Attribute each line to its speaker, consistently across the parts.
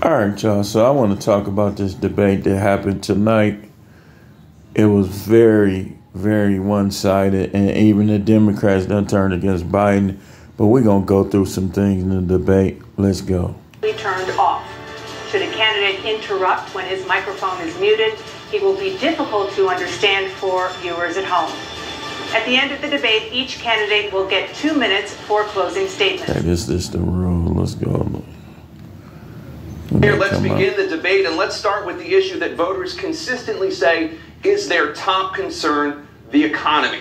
Speaker 1: All right, y'all. So I want to talk about this debate that happened tonight. It was very, very one-sided, and even the Democrats done turned against Biden. But we're going to go through some things in the debate. Let's go.
Speaker 2: Turned off. Should a candidate interrupt when his microphone is muted, he will be difficult to understand for viewers at home. At the end of the debate, each candidate will get 2 minutes for closing statements.
Speaker 1: Okay, this is the rule. Let's go.
Speaker 3: Here, let's begin the debate, and let's start with the issue that voters consistently say is their top concern, the economy.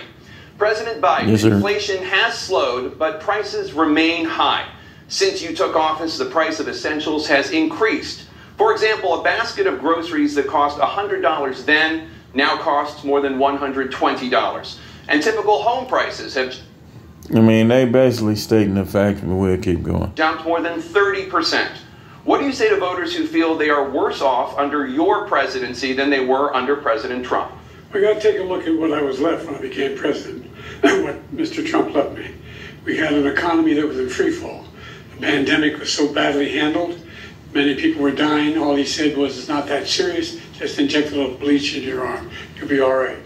Speaker 3: President Biden, inflation has slowed, but prices remain high. Since you took office, the price of essentials has increased. For example, a basket of groceries that cost $100 then now costs more than $120. And typical home prices have...
Speaker 1: they basically stating the fact, but we'll keep going.
Speaker 3: ...jumped more than 30%. What do you say to voters who feel they are worse off under your presidency than they were under President Trump?
Speaker 4: We got to take a look at what I was left when I became president and what Mr. Trump left me. We had an economy that was in free fall. The pandemic was so badly handled. Many people were dying. All he said was, it's not that serious. Just inject a little bleach in your arm. You'll be all right.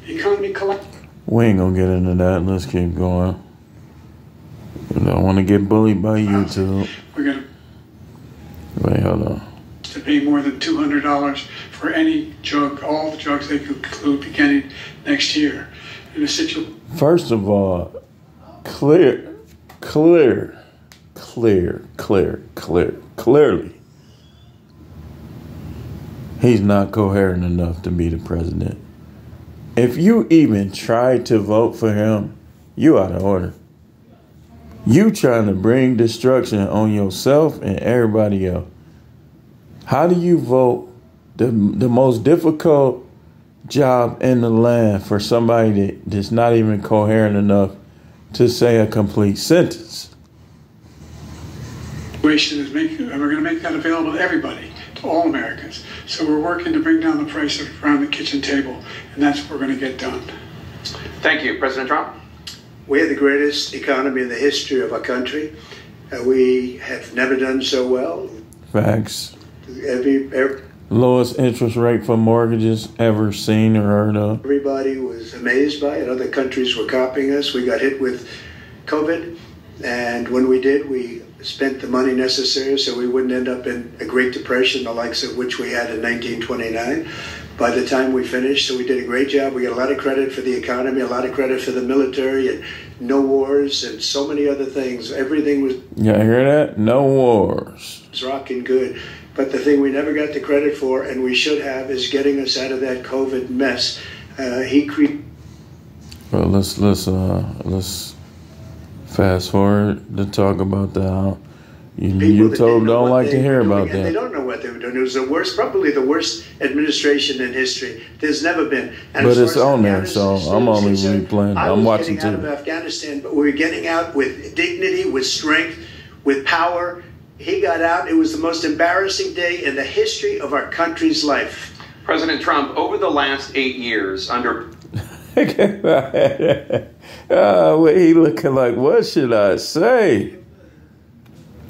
Speaker 4: The economy collapsed.
Speaker 1: We ain't going to get into that. Let's keep going. I don't want to get bullied by YouTube.
Speaker 4: We're going to...
Speaker 1: Wait, hold on.
Speaker 4: To pay more than $200 for any drug, all the drugs they could include beginning next year. In a situation.
Speaker 1: First of all, clearly, he's not coherent enough to be the president. If you even try to vote for him, you out of order. You trying to bring destruction on yourself and everybody else. How do you vote the most difficult job in the land for somebody that's not even coherent enough to say a complete sentence?
Speaker 4: Is making, and we're going to make that available to everybody, to all Americans. So we're working to bring down the price around the kitchen table, and that's what we're going to get done.
Speaker 3: Thank you. President Trump?
Speaker 5: We have the greatest economy in the history of our country. We have never done so well.
Speaker 1: Facts.
Speaker 5: Every
Speaker 1: lowest interest rate for mortgages ever seen or heard of.
Speaker 5: Everybody was amazed by it. Other countries were copying us. We got hit with COVID, and when we did, we spent the money necessary so we wouldn't end up in a Great Depression, the likes of which we had in 1929. By the time we finished, so we did a great job. We got a lot of credit for the economy, a lot of credit for the military, and no wars, and so many other things. Everything was...
Speaker 1: Yeah, hear that? No wars.
Speaker 5: It's rocking good. But the thing we never got the credit for, and we should have, is getting us out of that COVID mess.
Speaker 1: Well, let's fast forward to talk about that. YouTube don't like to hear about that.
Speaker 5: They don't know what they were doing. It was the worst, probably the worst administration in history. There's never been. And
Speaker 1: but it's on there, so I'm only replaying. I'm watching too.
Speaker 5: I was getting out of Afghanistan, but we were getting out with dignity, with strength, with power. He got out. It was the most embarrassing day in the history of our country's life.
Speaker 3: President Trump, over the last 8 years under...
Speaker 1: he looking like, what should I say?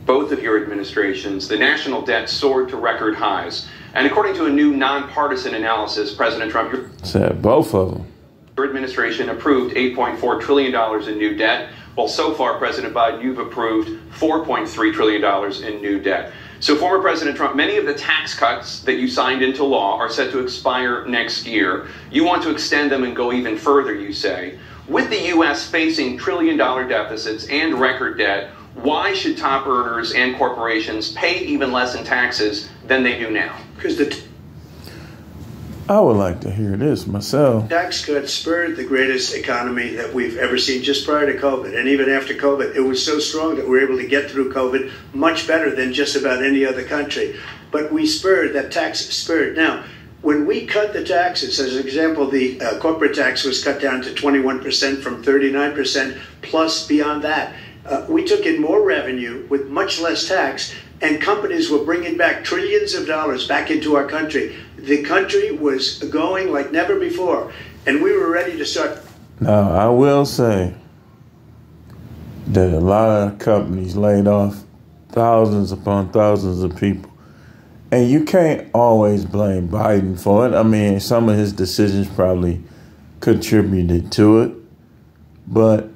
Speaker 3: Both of your administrations, the national debt soared to record highs. And according to a new nonpartisan analysis, President Trump...
Speaker 1: Said both of them.
Speaker 3: Your administration approved $8.4 trillion in new debt. Well, so far, President Biden, you've approved $4.3 trillion in new debt. So, former President Trump, many of the tax cuts that you signed into law are set to expire next year. You want to extend them and go even further, you say. With the U.S. facing trillion-dollar deficits and record debt, why should top earners and corporations pay even less in taxes than they do now?
Speaker 5: Because
Speaker 1: I would like to hear this myself.
Speaker 5: Tax cuts spurred the greatest economy that we've ever seen just prior to COVID. And even after COVID, it was so strong that we were able to get through COVID much better than just about any other country. But we spurred, that tax spurred. Now, when we cut the taxes, as an example, the corporate tax was cut down to 21% from 39%, plus beyond that. We took in more revenue with much less tax, and companies were bringing back trillions of dollars back into our country. The country was going like never before, and we were ready to start.
Speaker 1: Now, I will say that a lot of companies laid off thousands upon thousands of people. And you can't always blame Biden for it. I mean, some of his decisions probably contributed to it. But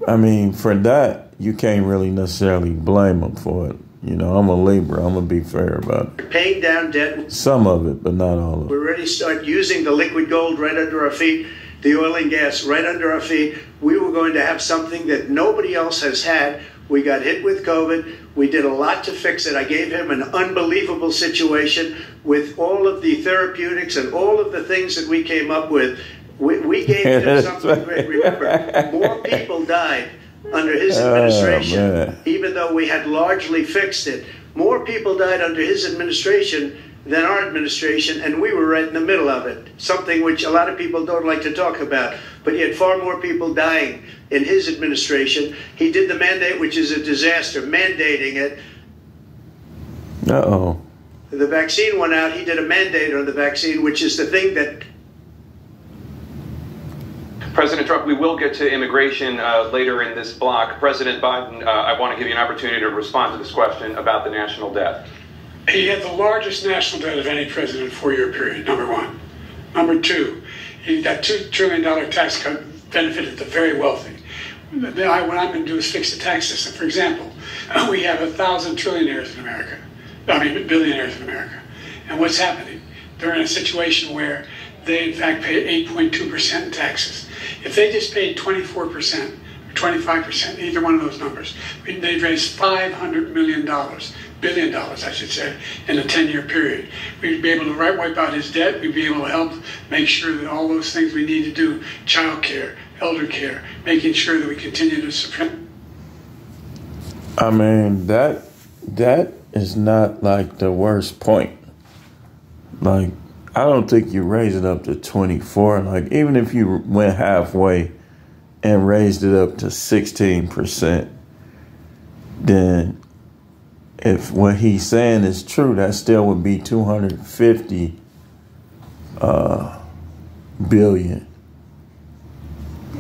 Speaker 1: I mean, for that, you can't really necessarily blame him for it. You know, I'm a Libra. I'm going to be fair about it.
Speaker 5: Paying down debt.
Speaker 1: Some of it, but not all of it.
Speaker 5: We're ready to start using the liquid gold right under our feet, the oil and gas right under our feet. We were going to have something that nobody else has had. We got hit with COVID. We did a lot to fix it. I gave him an unbelievable situation with all of the therapeutics and all of the things that we came up with. We gave him something great. Remember, more people died under his administration, even though we had largely fixed it. More people died under his administration than our administration, and we were right in the middle of it, something which a lot of people don't like to talk about. But he had far more people dying in his administration. He did the mandate, which is a disaster, mandating it.
Speaker 1: Uh-oh.
Speaker 5: The vaccine went out. He did a mandate on the vaccine, which is the thing that...
Speaker 3: President Trump, we will get to immigration later in this block. President Biden, I want to give you an opportunity to respond to this question about the national debt.
Speaker 4: He had the largest national debt of any president in a 4-year period, number one. Number two, that $2 trillion tax cut benefited the very wealthy. What I'm going to do is fix the tax system. For example, we have 1,000 trillionaires in America. I mean, billionaires in America. And what's happening? They're in a situation where they, in fact, pay 8.2% in taxes. If they just paid 24%, 25%, either one of those numbers, they'd raise $500 billion, I should say, in a 10-year period. We'd be able to wipe out his debt. We'd be able to help make sure that all those things we need to do, child care, elder care, making sure that we continue to suppress.
Speaker 1: I mean, that is not like the worst point. Like, I don't think you raise it up to 24. Like, even if you went halfway and raised it up to 16%, then if what he's saying is true, that still would be 250 billion.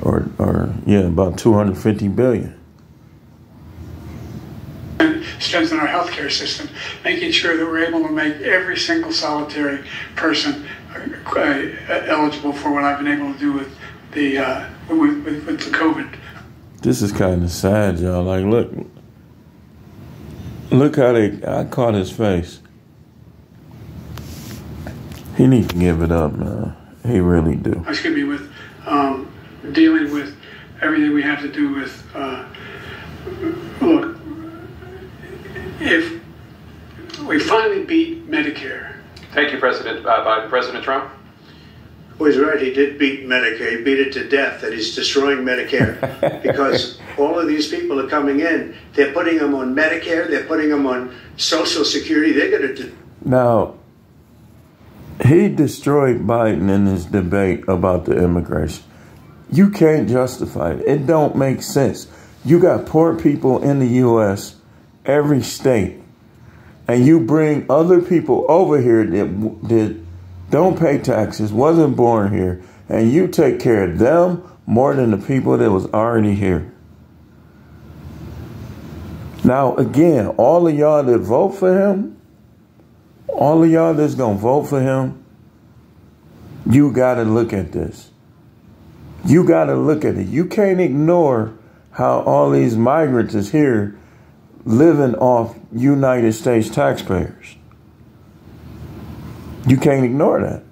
Speaker 1: Or yeah, about 250 billion.
Speaker 4: Strengthen our healthcare system, making sure that we're able to make every single solitary person eligible for what I've been able to do with the COVID.
Speaker 1: This is kind of sad, y'all. Like, look how I caught his face. He needs to give it up, man. He really do.
Speaker 4: Excuse me, with dealing with everything we have to do with, look, if we finally beat Medicare.
Speaker 3: Thank you, President Biden. President Trump?
Speaker 5: Well, he's right. He did beat Medicare. He beat it to death, that he's destroying Medicare. Because all of these people are coming in. They're putting them on Medicare. They're putting them on Social Security. They're going to do...
Speaker 1: Now, he destroyed Biden in his debate about the immigration. You can't justify it. It don't make sense. You got poor people in the U.S., every state, and you bring other people over here that don't pay taxes, wasn't born here, and you take care of them more than the people that was already here. Now, again, all of y'all that vote for him, all of y'all that's going to vote for him, you got to look at this. You got to look at it. You can't ignore how all these migrants is here living off United States taxpayers. You can't ignore that.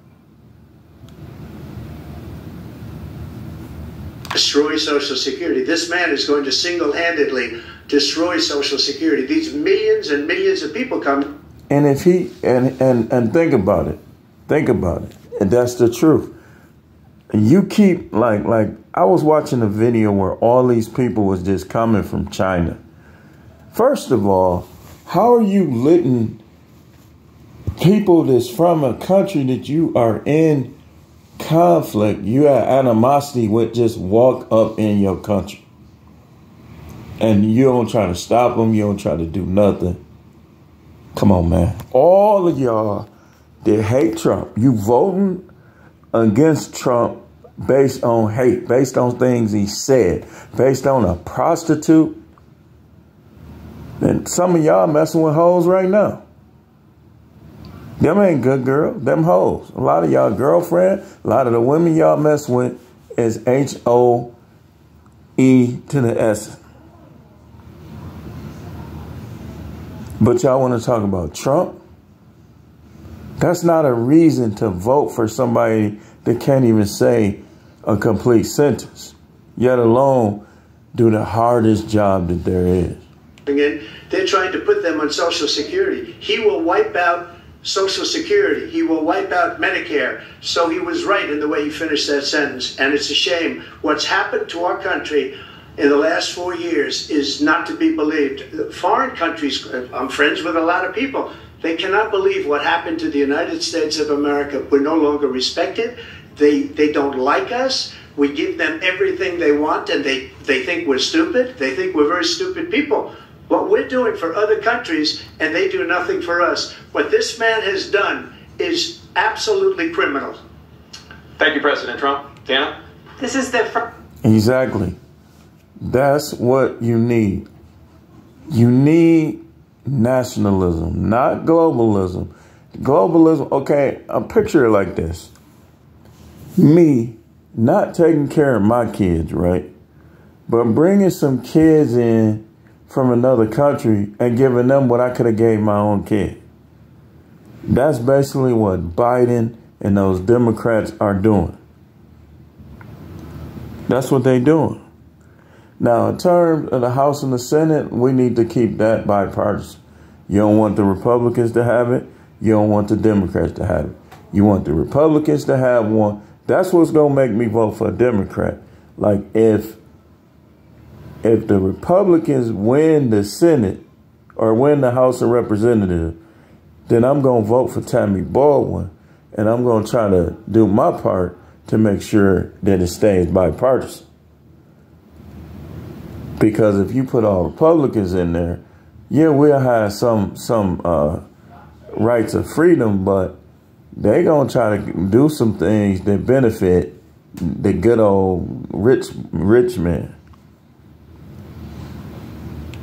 Speaker 5: Destroy Social Security. This man is going to single-handedly destroy Social Security. These millions and millions of people come.
Speaker 1: And if he, and think about it. Think about it. And that's the truth. You keep, like I was watching a video where all these people was just coming from China. First of all, how are you letting people that's from a country that you are in conflict, you have animosity with, just walk up in your country? And you don't try to stop them. You don't try to do nothing. Come on, man. All of y'all that hate Trump, you voting against Trump based on hate, based on things he said, based on a prostitute. And some of y'all messing with hoes right now. Them ain't good girls. Them hoes. A lot of y'all girlfriend, a lot of the women y'all mess with is HOE to the S. But y'all want to talk about Trump? That's not a reason to vote for somebody that can't even say a complete sentence, yet alone do the hardest job that there is.
Speaker 5: They're trying to put them on Social Security. He will wipe out Social Security. He will wipe out Medicare. So he was right in the way he finished that sentence. And it's a shame. What's happened to our country in the last 4 years is not to be believed. Foreign countries, I'm friends with a lot of people, they cannot believe what happened to the United States of America. We're no longer respected. They don't like us. We give them everything they want, and they think we're stupid. They think we're very stupid people. What we're doing for other countries, and they do nothing for us. What this man has done is absolutely criminal.
Speaker 3: Thank you, President Trump. Tana?
Speaker 2: This is the
Speaker 1: Exactly. That's what you need. You need nationalism, not globalism. Globalism, okay, a picture like this. Me not taking care of my kids, right? But bringing some kids in from another country and giving them what I could have gave my own kid. That's basically what Biden and those Democrats are doing. That's what they're doing. Now, in terms of the House and the Senate, we need to keep that bipartisan. You don't want the Republicans to have it. You don't want the Democrats to have it. You want the Republicans to have one. That's what's going to make me vote for a Democrat. Like, if the Republicans win the Senate or win the House of Representatives, then I'm going to vote for Tammy Baldwin, and I'm going to try to do my part to make sure that it stays bipartisan. Because if you put all Republicans in there, yeah, we'll have some rights of freedom, but they're going to try to do some things that benefit the good old rich man.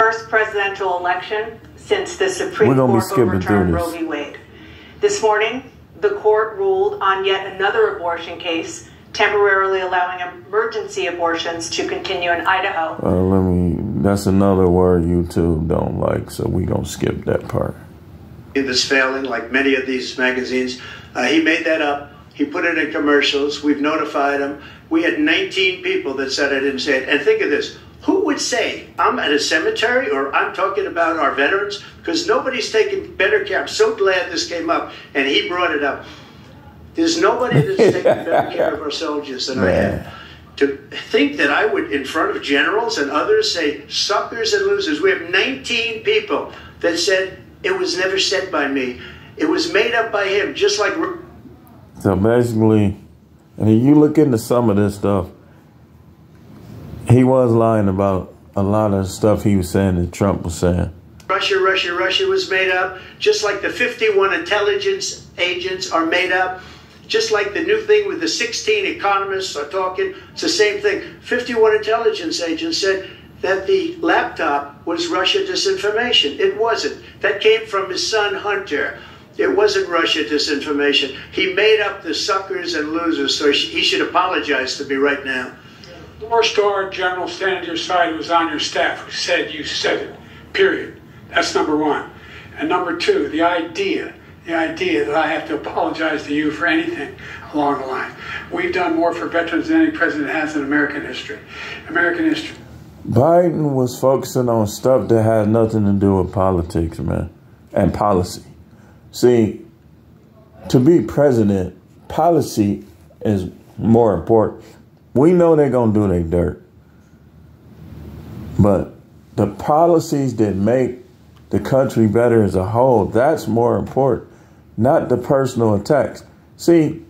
Speaker 2: first presidential election since the Supreme Court overturned Roe v. Wade. This morning, the court ruled on yet another abortion case, temporarily allowing emergency abortions to continue in Idaho.
Speaker 1: That's another word YouTube don't like, so we're going to skip that part.
Speaker 5: It was failing, like many of these magazines. He made that up. He put it in commercials. We've notified him. We had 19 people that said I didn't say it. And think of this. Who would say I'm at a cemetery or I'm talking about our veterans? Because nobody's taking better care. I'm so glad this came up and he brought it up. There's nobody that's taking better care of our soldiers than I am. To think that I would, in front of generals and others, say suckers and losers. We have 19 people that said it was never said by me. It was made up by him, just like...
Speaker 1: So basically, and you look into some of this stuff, he was lying about a lot of stuff he was saying that Trump was saying.
Speaker 5: Russia was made up, just like the 51 intelligence agents are made up, just like the new thing with the 16 economists are talking. It's the same thing. 51 intelligence agents said that the laptop was Russia disinformation. It wasn't. That came from his son, Hunter. It wasn't Russia disinformation. He made up the suckers and losers, so he should apologize to me right now.
Speaker 4: Four-star general standing to your side who was on your staff who said you said it, period. That's number one. And number two, the idea that I have to apologize to you for anything along the line. We've done more for veterans than any president has in American history.
Speaker 1: Biden was focusing on stuff that had nothing to do with politics, man, and policy. See, to be president, policy is more important. We know they're going to do their dirt. But the policies that make the country better as a whole, that's more important, not the personal attacks. See,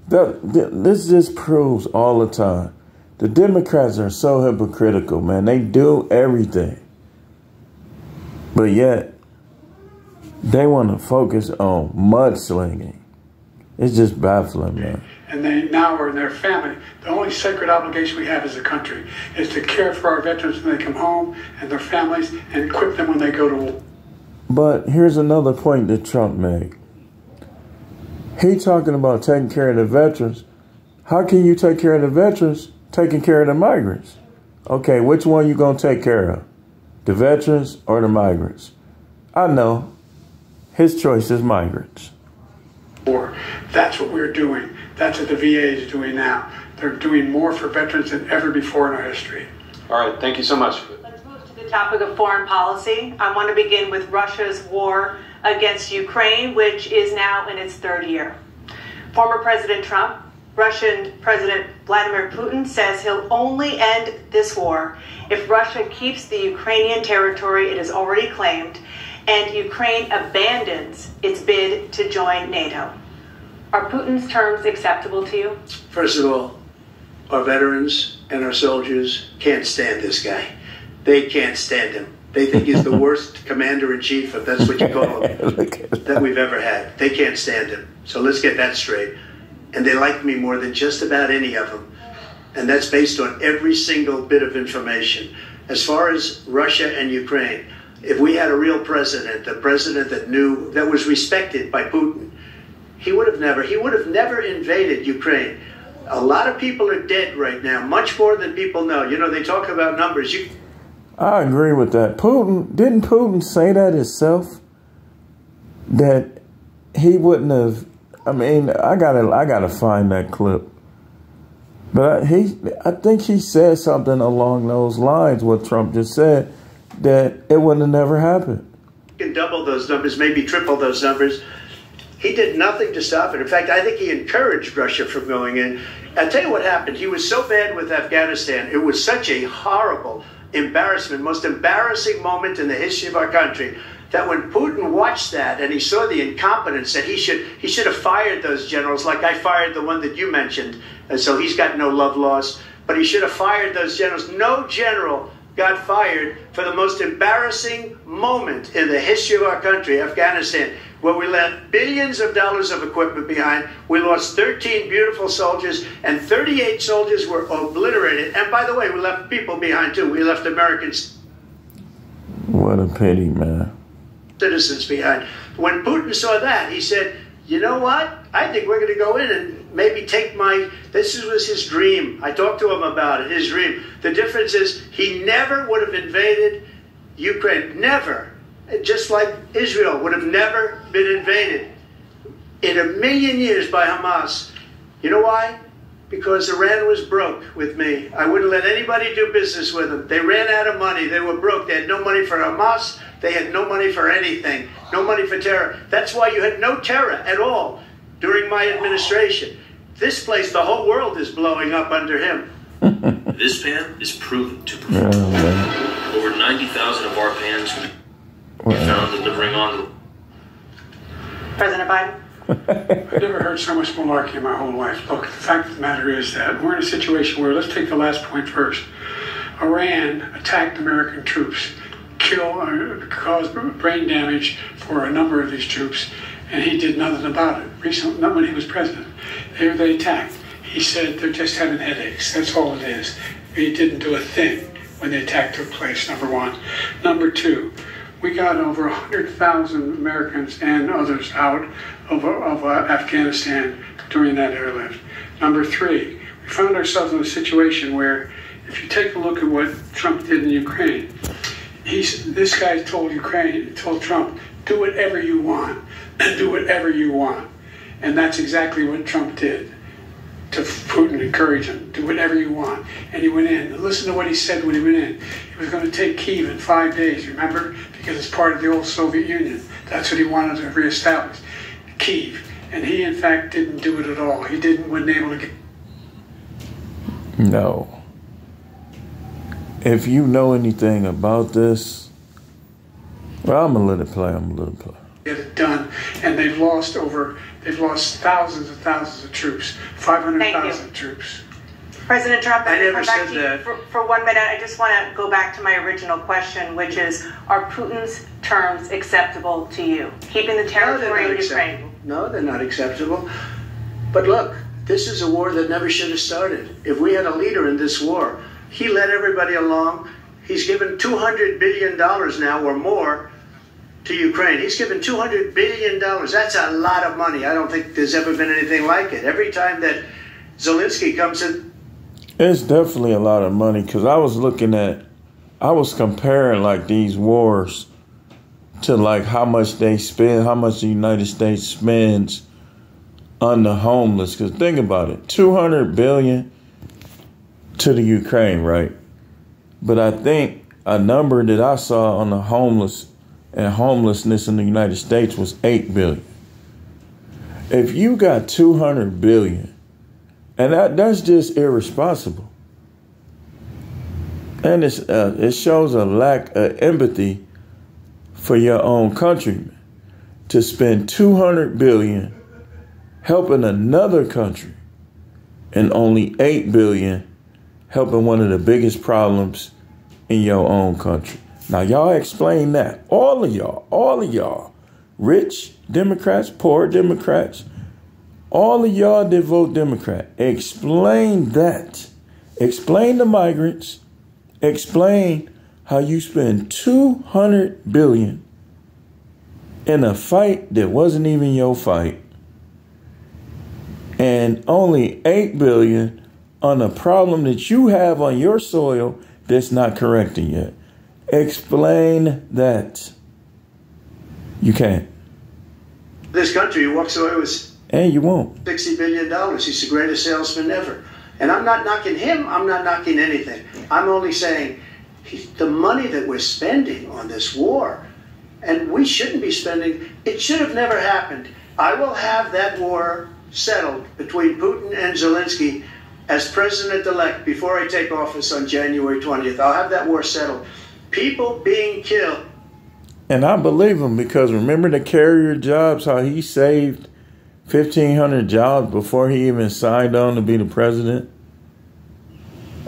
Speaker 1: this just proves all the time. The Democrats are so hypocritical, man. They do everything. But yet, they want to focus on mudslinging. It's just baffling, man.
Speaker 4: And they now are in their family. The only sacred obligation we have as a country is to care for our veterans when they come home and their families and equip them when they go to war.
Speaker 1: But here's another point that Trump made. He talking about taking care of the veterans. How can you take care of the veterans taking care of the migrants? Okay, which one you going to take care of? The veterans or the migrants? I know. His choice is migrants.
Speaker 4: That's what we're doing. That's what the VA is doing now. They're doing more for veterans than ever before in our history.
Speaker 3: All right, thank you so much.
Speaker 2: Let's move to the topic of foreign policy. I want to begin with Russia's war against Ukraine, which is now in its third year. Former President Trump, Russian President Vladimir Putin says he'll only end this war if Russia keeps the Ukrainian territory it has already claimed and Ukraine abandons its bid to join NATO. Are Putin's terms acceptable to you?
Speaker 5: First of all, our veterans and our soldiers can't stand this guy. They can't stand him. They think he's the worst commander-in-chief, if that's what you call him, that we've ever had. They can't stand him. So let's get that straight. And they like me more than just about any of them. And that's based on every single bit of information. As far as Russia and Ukraine, if we had a real president, a president that knew, that was respected by Putin, he would have never invaded Ukraine. A lot of people are dead right now, much more than people know. You know, they talk about numbers.
Speaker 1: I agree with that. Didn't Putin say that himself? That he wouldn't have, I mean, I gotta find that clip. But I think he said something along those lines, what Trump just said, that it wouldn't have never happened.
Speaker 5: You can double those numbers, maybe triple those numbers. He did nothing to stop it. In fact, I think he encouraged Russia from going in. I'll tell you what happened. He was so bad with Afghanistan. It was such a horrible embarrassment, most embarrassing moment in the history of our country, that when Putin watched that and he saw the incompetence, that he should have fired those generals, like I fired the one that you mentioned, and so he's got no love lost, but he should have fired those generals. No general got fired for the most embarrassing moment in the history of our country, Afghanistan, where we left billions of dollars of equipment behind. We lost 13 beautiful soldiers, and 38 soldiers were obliterated. And by the way, we left people behind too. We left Americans.
Speaker 1: What a pity, man.
Speaker 5: Citizens behind. When Putin saw that, he said, you know what? I think we're going to go in and maybe take this was his dream. I talked to him about it, his dream. The difference is he never would have invaded Ukraine. Never. Just like Israel would have never been invaded in a million years by Hamas. You know why? Because Iran was broke with me. I wouldn't let anybody do business with them. They ran out of money. They were broke. They had no money for Hamas. They had no money for anything. No money for terror. That's why you had no terror at all during my administration. This place, the whole world is blowing up under him.
Speaker 6: This pan is proven to perform. Over 90,000 of our pans we found delivering on.
Speaker 2: President Biden?
Speaker 4: I've never heard so much malarkey in my whole life. Look, the fact of the matter is that we're in a situation where, let's take the last point first. Iran attacked American troops, caused brain damage for a number of these troops, and he did nothing about it. Recently, not when he was president. They attacked. He said they're just having headaches. That's all it is. He didn't do a thing when the attack took place, number one. Number two, we got over 100,000 Americans and others out of Afghanistan during that airlift. Number three, we found ourselves in a situation where, if you take a look at what Trump did in Ukraine, this guy told Trump, do whatever you want, do whatever you want. And that's exactly what Trump did to Putin, encourage him, do whatever you want. And he went in. And listen to what he said when he went in. He was going to take Kyiv in 5 days, remember? Because it's part of the old Soviet Union. That's what he wanted to reestablish, Kyiv. And he, in fact, didn't do it at all. He wasn't able to get...
Speaker 1: No. If you know anything about this, well, I'm going to let it play.
Speaker 4: Get it done, and they've lost thousands and thousands of troops, 500,000 troops.
Speaker 2: President Trump,
Speaker 5: I never
Speaker 2: come back
Speaker 5: said
Speaker 2: to you
Speaker 5: that.
Speaker 2: for 1 minute. I just want to go back to my original question, which is, are Putin's terms acceptable to you? Keeping the territory in Ukraine?
Speaker 5: No, they're not acceptable. But look, this is a war that never should have started. If we had a leader in this war, he led everybody along. He's given $200 billion now or more to Ukraine. He's given $200 billion. That's a lot of money. I don't think there's ever been anything like it. Every time that Zelensky comes in.
Speaker 1: It's definitely a lot of money, because I was comparing like these wars to like how much they spend, how much the United States spends on the homeless. Because think about it, $200 billion to the Ukraine, right? But I think a number that I saw on the homeless and homelessness in the United States was $8 billion. If you got $200 billion, and that's just irresponsible. And it shows a lack of empathy for your own countrymen to spend $200 billion helping another country and only $8 billion helping one of the biggest problems in your own country. Now, y'all explain that. All of y'all, rich Democrats, poor Democrats, all of y'all that vote Democrat, explain that. Explain the migrants. Explain how you spend $200 billion in a fight that wasn't even your fight, and only $8 billion on a problem that you have on your soil that's not correcting yet. Explain that. You can't.
Speaker 5: This country, he walks away with,
Speaker 1: and you won't,
Speaker 5: $60 billion. He's the greatest salesman ever. And I'm not knocking him. I'm not knocking anything. I'm only saying the money that we're spending on this war, and we shouldn't be spending, it should have never happened. I will have that war settled between Putin and Zelensky as president-elect before I take office on January 20th. I'll have that war settled. People being killed.
Speaker 1: And I believe him, because remember the carrier jobs, how he saved 1,500 jobs before he even signed on to be the president?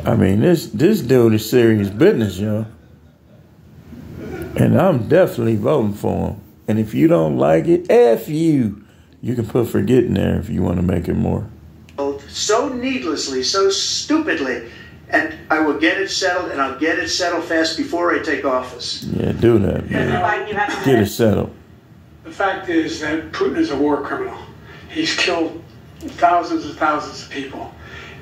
Speaker 1: I mean, this dude is serious business, yo. And I'm definitely voting for him. And if you don't like it, F you. You can put forget in there if you want to make it more.
Speaker 5: So needlessly, so stupidly. And I will get it settled, and I'll get it settled fast before I take office.
Speaker 1: Yeah, do that, man. Get it settled.
Speaker 4: The fact is that Putin is a war criminal. He's killed thousands and thousands of people.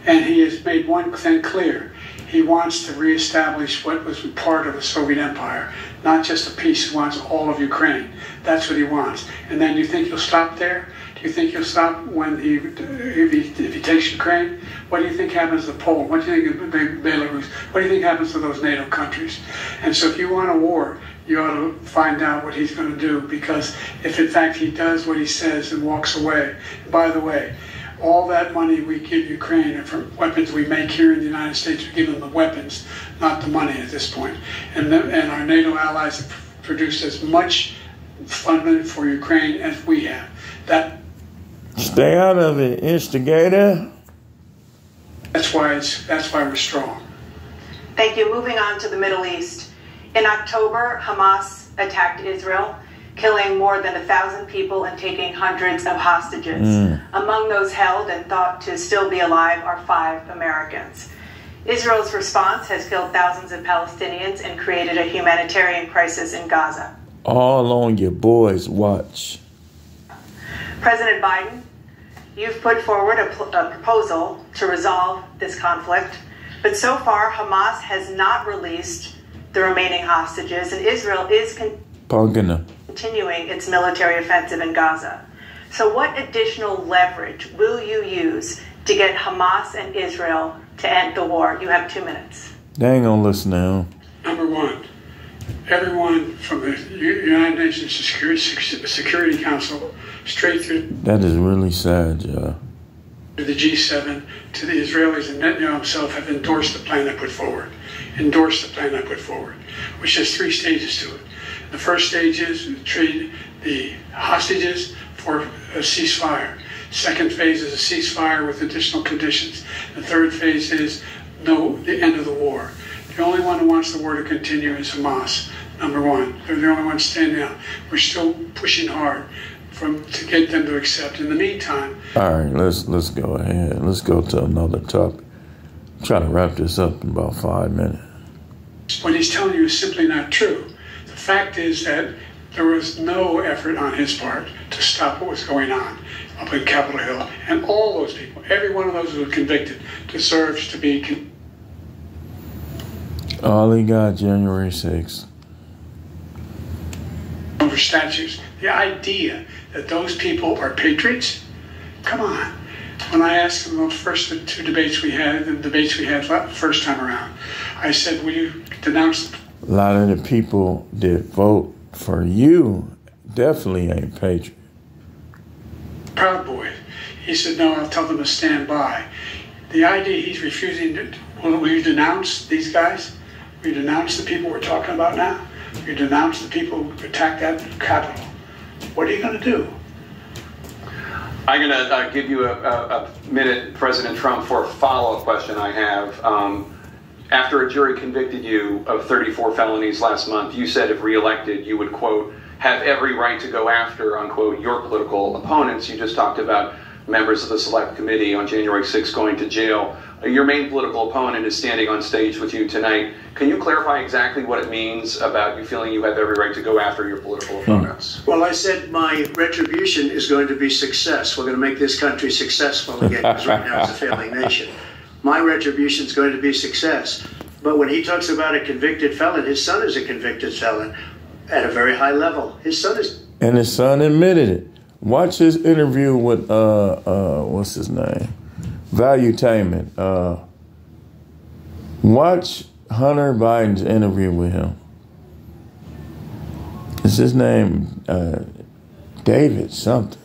Speaker 4: And he has made one thing clear. He wants to reestablish what was part of the Soviet Empire. Not just a piece, he wants all of Ukraine. That's what he wants. And then you think he'll stop there? Do you think he'll stop when if he takes Ukraine? What do you think happens to Poland? What do you think of Belarus? What do you think happens to those NATO countries? And so if you want a war, you ought to find out what he's going to do, because if in fact he does what he says and walks away, by the way, all that money we give Ukraine are from weapons we make here in the United States. We give them the weapons, not the money at this point. And our NATO allies have produced as much funding for Ukraine as we have.
Speaker 1: Stay out of it, instigator.
Speaker 4: That's why we're strong.
Speaker 2: Thank you. Moving on to the Middle East. In October, Hamas attacked Israel, killing more than 1,000 people and taking hundreds of hostages. Among those held and thought to still be alive are 5 Americans. Israel's response has killed thousands of Palestinians and created a humanitarian crisis in Gaza.
Speaker 1: All on your boys' watch.
Speaker 2: President Biden, you've put forward a proposal to resolve this conflict, but so far Hamas has not released the remaining hostages, and Israel is continuing its military offensive in Gaza. So what additional leverage will you use to get Hamas and Israel to end the war? You have 2 minutes.
Speaker 1: They ain't gonna listen now.
Speaker 4: Number one, everyone from the United Nations Security Council straight through.
Speaker 1: That is really sad, y'all.
Speaker 4: To the G7, to the Israelis, and Netanyahu himself have endorsed the plan I put forward. Which has 3 stages to it. The first stage is trade the hostages for a ceasefire. Second phase is a ceasefire with additional conditions. The third phase is the end of the war. The only one who wants the war to continue is Hamas, number one. They're the only ones standing out. We're still pushing hard to get them to accept. In the meantime...
Speaker 1: All right, let's go ahead. Let's go to another topic. I'm trying to wrap this up in about 5 minutes.
Speaker 4: What he's telling you is simply not true. The fact is that There was no effort on his part to stop what was going on up in Capitol Hill. And all those people, every one of those who were convicted, deserves to be
Speaker 1: all he got January 6th.
Speaker 4: Over statues. The idea that those people are patriots, come on. When I asked them those first two debates we had, the debates we had the first time around, I said, will you denounce them?
Speaker 1: A lot of the people that vote for you definitely ain't patriot.
Speaker 4: Proud Boys. He said, no, I'll tell them to stand by. The idea he's refusing to, will you denounce these guys? Will you denounce the people we're talking about now? Will you denounce the people who attacked that Capitol? What are you going to do?
Speaker 3: I'm going to give you a minute, President Trump, for a follow-up question I have. After a jury convicted you of 34 felonies last month, you said if reelected, you would, quote, have every right to go after, unquote, your political opponents. You just talked about members of the Select Committee on January 6th going to jail. Your main political opponent is standing on stage with you tonight. Can you clarify exactly what it means about you feeling you have every right to go after your political opponents?
Speaker 5: Well, I said my retribution is going to be success. We're going to make this country successful again, because right now it's a failing nation. My retribution is going to be success. But when he talks about a convicted felon, his son is a convicted felon at a very high level. His son is...
Speaker 1: And his son admitted it. Watch his interview with, what's his name? Valuetainment. Watch Hunter Biden's interview with him. Is his name David something?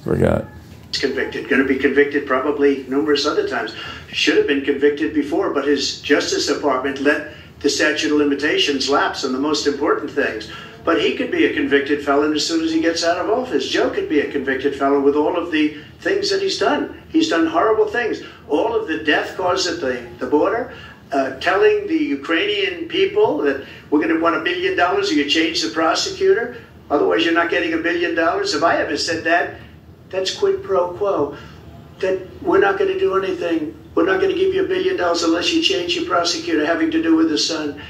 Speaker 1: Forgot.
Speaker 5: He's convicted. Going to be convicted probably numerous other times. Should have been convicted before, but his Justice Department let the statute of limitations lapse on the most important things. But he could be a convicted felon as soon as he gets out of office. Joe could be a convicted felon with all of the things that he's done. He's done horrible things. All of the death caused at the border, telling the Ukrainian people that we're going to want $1 billion or you change the prosecutor, otherwise you're not getting $1 billion. If I ever said that, that's quid pro quo. That we're not going to do anything. We're not going to give you $1 billion unless you change your prosecutor having to do with his son.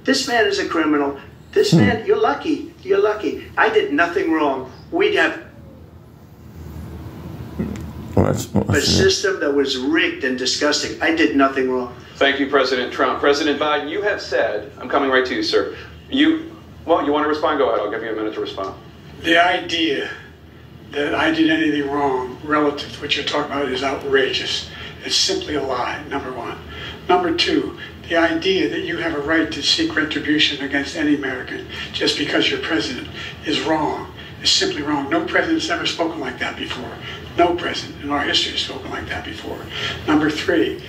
Speaker 5: This man is a criminal. This man, you're lucky. You're lucky. I did nothing wrong. We'd have a system that was rigged and disgusting. I did nothing wrong.
Speaker 3: Thank you, President Trump. President Biden, you have said, I'm coming right to you, sir. Well, you want to respond? Go ahead. I'll give you a minute to respond.
Speaker 4: The idea that I did anything wrong relative to what you're talking about is outrageous. It's simply a lie, number one. Number two, the idea that you have a right to seek retribution against any American just because you're president is wrong. It's simply wrong. No president's ever spoken like that before. No president in our history has spoken like that before. Number three,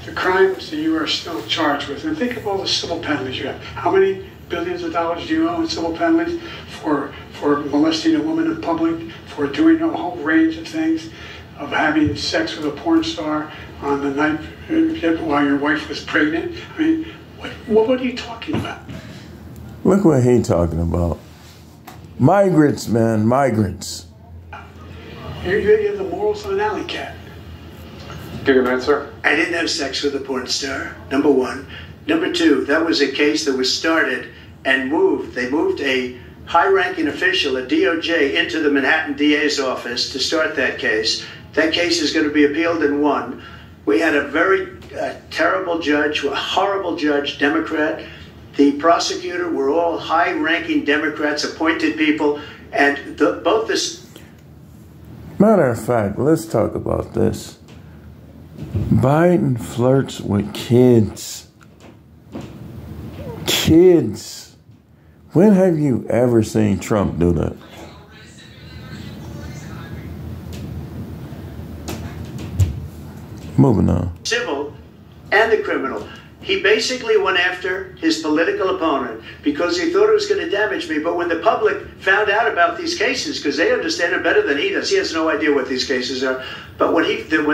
Speaker 4: the crimes that you are still charged with, and think of all the civil penalties you have. How many billions of dollars do you owe in civil penalties for molesting a woman in public, for doing a whole range of things, of having sex with a porn star on the night while your wife was pregnant? I mean, what are you talking about?
Speaker 1: Look what he's talking about. Migrants, man, migrants.
Speaker 4: You have the morals of an alley cat.
Speaker 3: Give your minute, sir.
Speaker 5: I didn't have sex with a porn star, number one. Number two, that was a case that was started and moved. They moved a high-ranking official at DOJ into the Manhattan DA's office to start that case. That case is going to be appealed and won. We had a very terrible judge, a horrible judge, Democrat. The prosecutor were all high-ranking Democrats, appointed people, and both this...
Speaker 1: Matter of fact, let's talk about this. Biden flirts with kids. Kids. When have you ever seen Trump do that? Moving on.
Speaker 5: Civil and the criminal. He basically went after his political opponent because he thought it was going to damage me. But when the public found out about these cases, because they understand it better than he does, he has no idea what these cases are. But when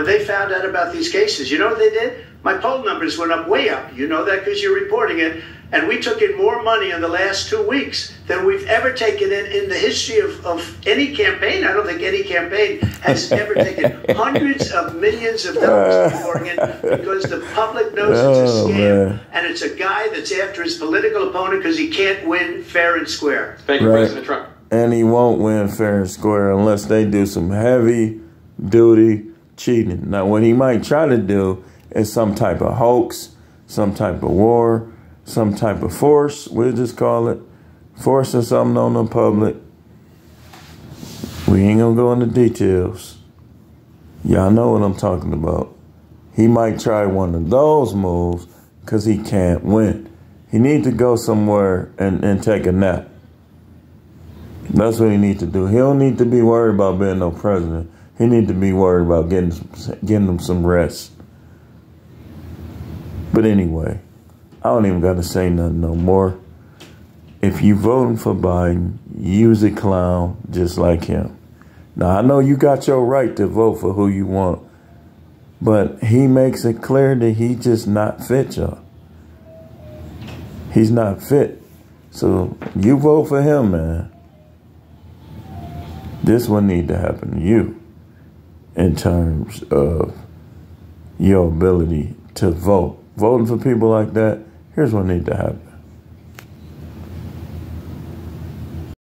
Speaker 5: they found out about these cases, you know what they did? My poll numbers went up, way up. You know that because you're reporting it. And we took in more money in the last 2 weeks than we've ever taken in the history of any campaign. I don't think any campaign has ever taken hundreds of millions of dollars to Oregon because the public knows it's a scam. Man. And it's a guy that's after his political opponent because he can't win fair and square.
Speaker 3: Thank you, President Trump.
Speaker 1: And he won't win fair and square unless they do some heavy-duty cheating. Now, what he might try to do is some type of hoax, some type of war, some type of force, we'll just call it, forcing something on the public. We ain't gonna go into details. Y'all know what I'm talking about. He might try one of those moves because he can't win. He needs to go somewhere and take a nap. That's what he needs to do. He don't need to be worried about being no president. He needs to be worried about getting him some rest. But anyway, I don't even got to say nothing no more. If you voting for Biden, use a clown just like him. Now, I know you got your right to vote for who you want, but he makes it clear that he just not fit, y'all. He's not fit. So you vote for him, man. This one need to happen to you in terms of your ability to vote. Voting for people like that, here's what needs to happen.